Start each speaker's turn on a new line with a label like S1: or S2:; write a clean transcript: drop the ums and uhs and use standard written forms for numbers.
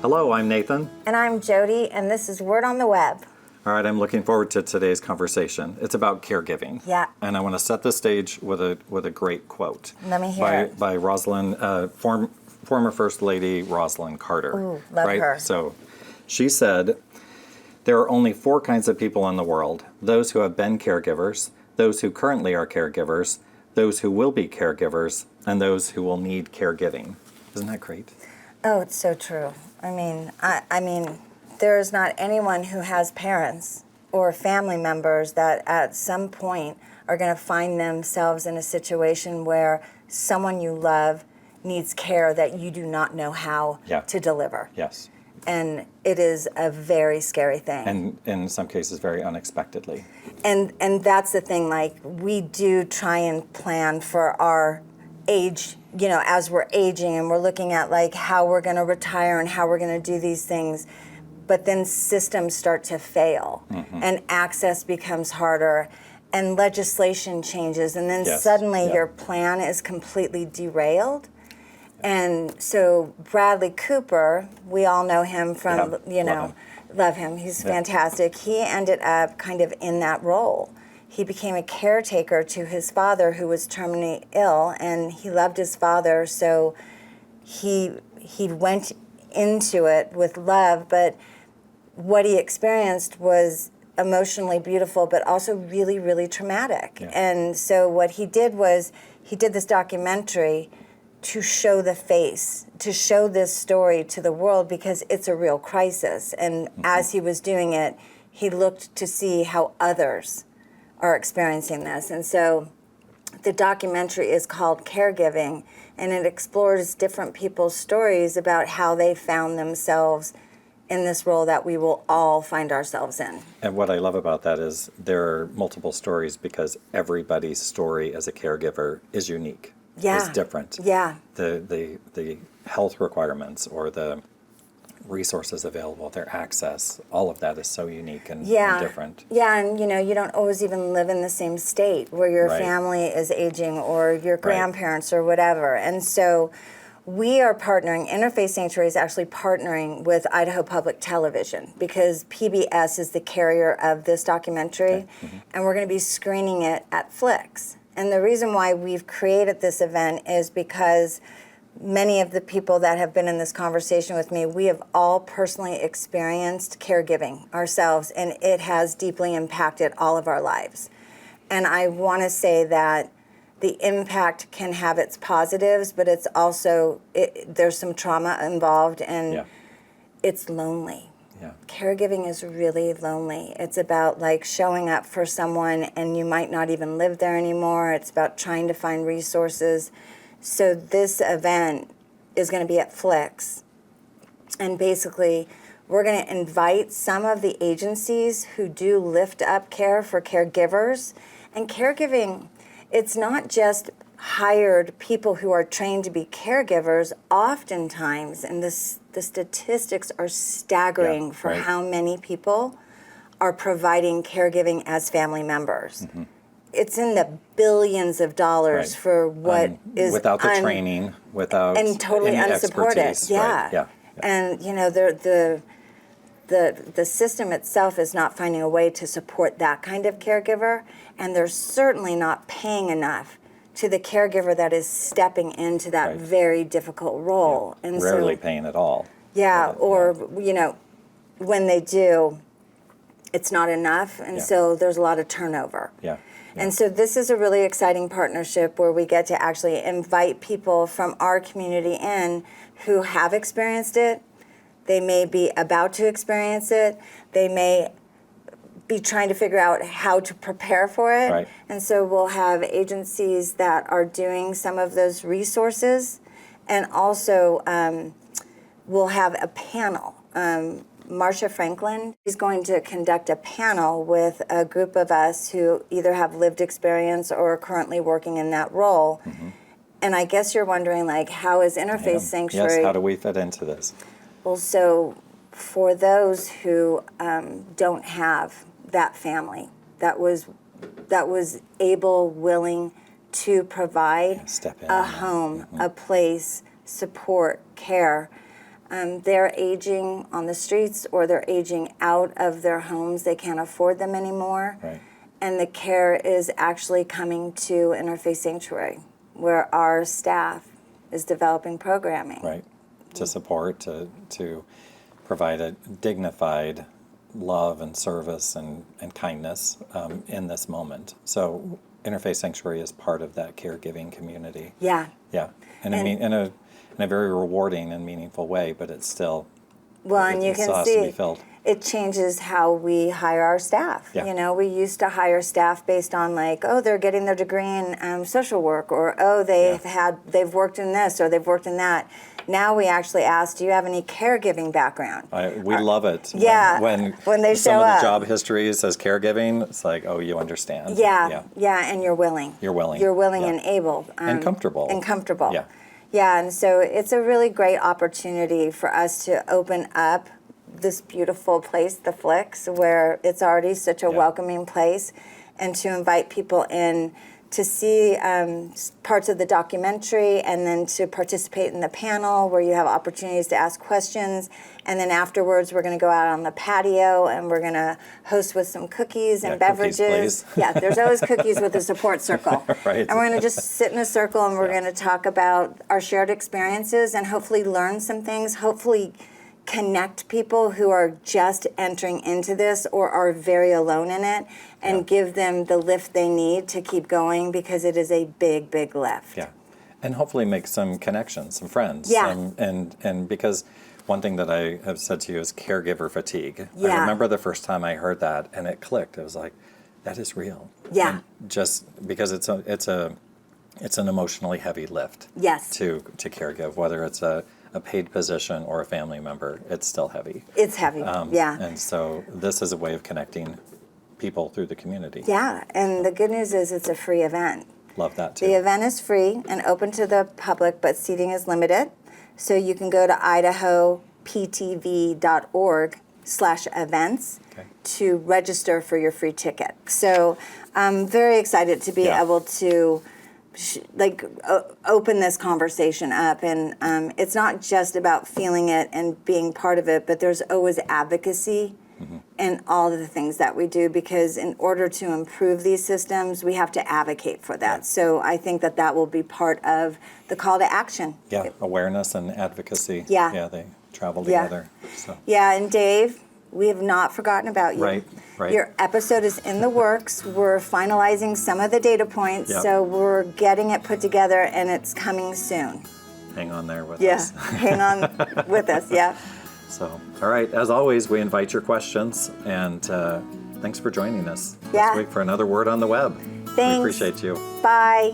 S1: Hello, I'm Nathan.
S2: And I'm Jody, and this is Word on the Web.
S1: All right, I'm looking forward to today's conversation. It's about caregiving.
S2: Yeah.
S1: And I want to set the stage with a great quote.
S2: Let me hear it.
S1: By Rosalind, former First Lady Rosalind Carter.
S2: Ooh, love her.
S1: So she said, "There are only 4 kinds of people in the world: those who have been caregivers, those who currently are caregivers, those who will be caregivers, and those who will need caregiving." Isn't that great?
S2: Oh, it's so true. I mean, there is not anyone who has parents or family members that at some point are going to find themselves in a situation where someone you love needs care that you do not know how to deliver.
S1: Yes.
S2: And it is a very scary thing.
S1: And in some cases, very unexpectedly.
S2: And that's the thing, like, we do try and plan for our age, you know, as we're aging and we're looking at like how we're going to retire and how we're going to do these things. But then systems start to fail and access becomes harder and legislation changes. And then suddenly your plan is completely derailed. And so Bradley Cooper, we all know him from, love him. He's fantastic. He ended up kind of in that role. He became a caretaker to his father who was terminally ill, and he loved his father, so he went into it with love, but what he experienced was emotionally beautiful, but also really, really traumatic. Yeah. And so what he did was he did this documentary to show the face, to show this story to the world because it's a real crisis. And as he was doing it, he looked to see how others are experiencing this. And so the documentary is called Caregiving, and it explores different people's stories about how they found themselves in this role that we will all find ourselves in.
S1: And what I love about that is there are multiple stories because everybody's story as a caregiver is unique.
S2: Yeah.
S1: Is different.
S2: Yeah.
S1: The health requirements or the resources available, their access, all of that is so unique and different.
S2: Yeah, and you don't always even live in the same state where your family is aging or your grandparents or whatever. And so we are partnering, Interfaith Sanctuary is actually partnering with Idaho Public Television because PBS is the carrier of this documentary, and we're going to be screening it at Flix. And the reason why we've created this event is because many of the people that have been in this conversation with me, we have all personally experienced caregiving ourselves, and it has deeply impacted all of our lives. And I want to say that the impact can have its positives, but it's also, there's some trauma involved, and it's lonely. Yeah. Caregiving is really lonely. It's about like showing up for someone, and you might not even live there anymore. It's about trying to find resources. So this event is going to be at Flix, and basically we're going to invite some of the agencies who do lift up care for caregivers. And caregiving, it's not just hired people who are trained to be caregivers. Oftentimes, and the statistics are staggering for how many people are providing caregiving as family members. It's in the billions of dollars for what is
S1: without the training, without
S2: and totally
S1: any
S2: unsupported.
S1: Expertise. Yeah.
S2: And the system itself is not finding a way to support that kind of caregiver, and they're certainly not paying enough to the caregiver that is stepping into that very difficult role.
S1: And rarely paying at all.
S2: When they do, it's not enough, and so there's a lot of turnover. And so this is a really exciting partnership where we get to actually invite people from our community in who have experienced it. They may be about to experience it. They may be trying to figure out how to prepare for it. And so we'll have agencies that are doing some of those resources, and also we'll have a panel. Marsha Franklin is going to conduct a panel with a group of us who either have lived experience or are currently working in that role. And I guess you're wondering, like, how is Interfaith Sanctuary?
S1: Yes, how do we fit into this?
S2: Well, so for those who don't have that family that was able, willing to provide a home, a place, support, care, they're aging on the streets or they're aging out of their homes. They can't afford them anymore.
S1: Right.
S2: And the care is actually coming to Interfaith Sanctuary, where our staff is developing programming.
S1: Right. To support, to provide a dignified love and service and kindness in this moment. So Interfaith Sanctuary is part of that caregiving community.
S2: Yeah.
S1: Yeah. And in a very rewarding and meaningful way, but it's still,
S2: well, and you
S1: still
S2: can
S1: has to be
S2: see
S1: filled.
S2: it changes how we hire our staff.
S1: Yeah.
S2: You know, we used to hire staff based on like, oh, they're getting their degree in social work, or oh, they've worked in this or they've worked in that. Now we actually ask, do you have any caregiving background?
S1: We love it.
S2: Yeah.
S1: When
S2: they
S1: some
S2: show
S1: of the
S2: up.
S1: job history says caregiving, it's like, oh, you understand.
S2: Yeah, and you're willing.
S1: You're willing.
S2: You're willing
S1: Yeah.
S2: and able.
S1: And comfortable.
S2: Yeah. Yeah, and so it's a really great opportunity for us to open up this beautiful place, the Flicks, where it's already such a welcoming place, and to invite people in to see parts of the documentary and then to participate in the panel where you have opportunities to ask questions. And then afterwards, we're going to go out on the patio and we're going to host with some cookies and beverages.
S1: Cookies, please.
S2: Yeah, there's always cookies with the support circle.
S1: Right.
S2: And we're going to just sit in a circle and we're going to talk about our shared experiences and hopefully learn some things, hopefully connect people who are just entering into this or are very alone in it and give them the lift they need to keep going, because it is a big, big lift.
S1: Yeah. And hopefully make some connections, some friends.
S2: Yeah.
S1: And because one thing that I have said to you is caregiver fatigue.
S2: Yeah.
S1: I remember the first time I heard that and it clicked. It was like, that is real.
S2: Yeah.
S1: And just because it's an emotionally heavy lift.
S2: Yes.
S1: To caregive, whether it's a paid position or a family member, it's still heavy.
S2: It's heavy, yeah.
S1: And so this is a way of connecting people through the community.
S2: Yeah, and the good news is it's a free event.
S1: Love that too.
S2: The event is free and open to the public, but seating is limited. So you can go to idahoptv.org/events to register for your free ticket. So I'm very excited to be able to open this conversation up, and it's not just about feeling it and being part of it, but there's always advocacy in all of the things that we do, because in order to improve these systems, we have to advocate for that. So I think that will be part of the call to action.
S1: Yeah, awareness and advocacy.
S2: Yeah.
S1: They travel together. So.
S2: Yeah, and Dave, we have not forgotten about you.
S1: Right.
S2: Your episode is in the works. We're finalizing some of the data points, so we're getting it put together, and it's coming soon.
S1: Hang on there with
S2: Yeah,
S1: us.
S2: hang on with us, yeah.
S1: So, all right, as always, we invite your questions, and thanks for joining us this week for another Word on the Web.
S2: Thanks.
S1: We appreciate you.
S2: Bye.